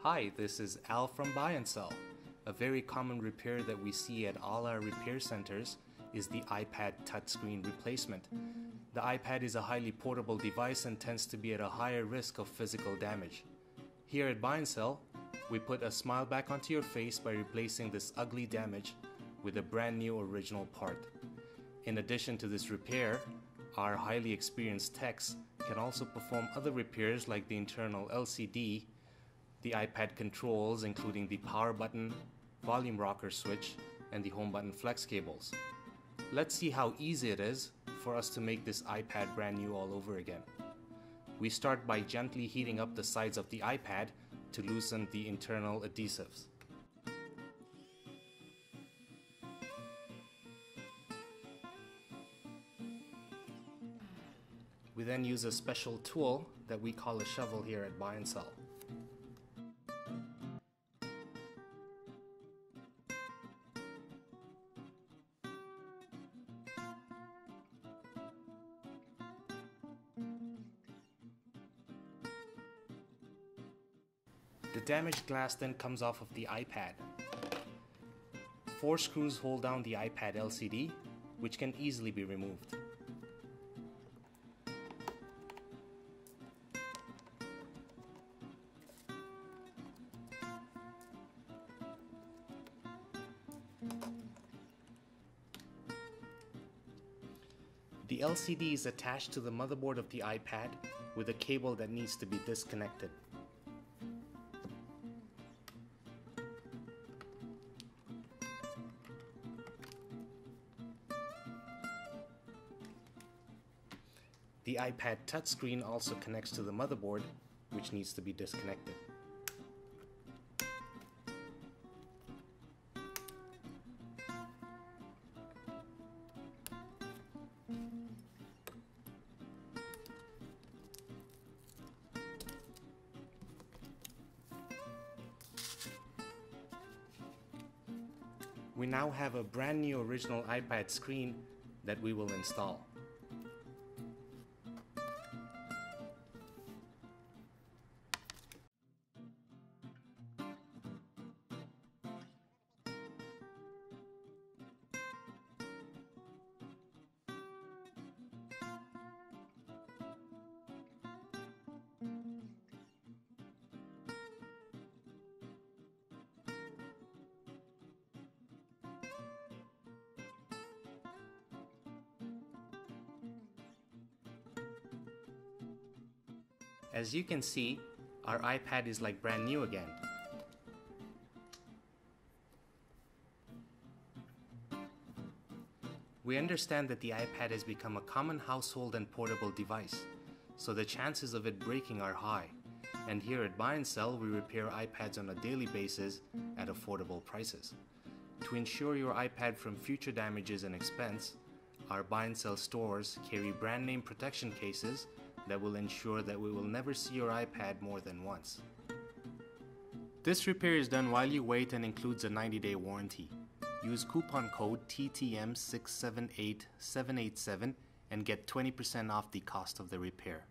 Hi, this is Al from BuyNCell. A very common repair that we see at all our repair centers is the iPad touchscreen replacement. The iPad is a highly portable device and tends to be at a higher risk of physical damage. Here at BuyNCell, we put a smile back onto your face by replacing this ugly damage with a brand new original part. In addition to this repair, our highly experienced techs can also perform other repairs like the internal LCD, the iPad controls including the power button, volume rocker switch, and the home button flex cables. Let's see how easy it is for us to make this iPad brand new all over again. We start by gently heating up the sides of the iPad to loosen the internal adhesives. We then use a special tool that we call a shovel here at BuyNCell. The damaged glass then comes off of the iPad. 4 screws hold down the iPad LCD, which can easily be removed. The LCD is attached to the motherboard of the iPad with a cable that needs to be disconnected. The iPad touchscreen also connects to the motherboard, which needs to be disconnected. We now have a brand new original iPad screen that we will install. As you can see, our iPad is like brand new again. We understand that the iPad has become a common household and portable device, so the chances of it breaking are high. And here at BuyNCell, we repair iPads on a daily basis at affordable prices. To ensure your iPad from future damages and expense, our BuyNCell stores carry brand name protection cases that will ensure that we will never see your iPad more than once. This repair is done while you wait and includes a 90-day warranty. Use coupon code TTM678787 and get 20% off the cost of the repair.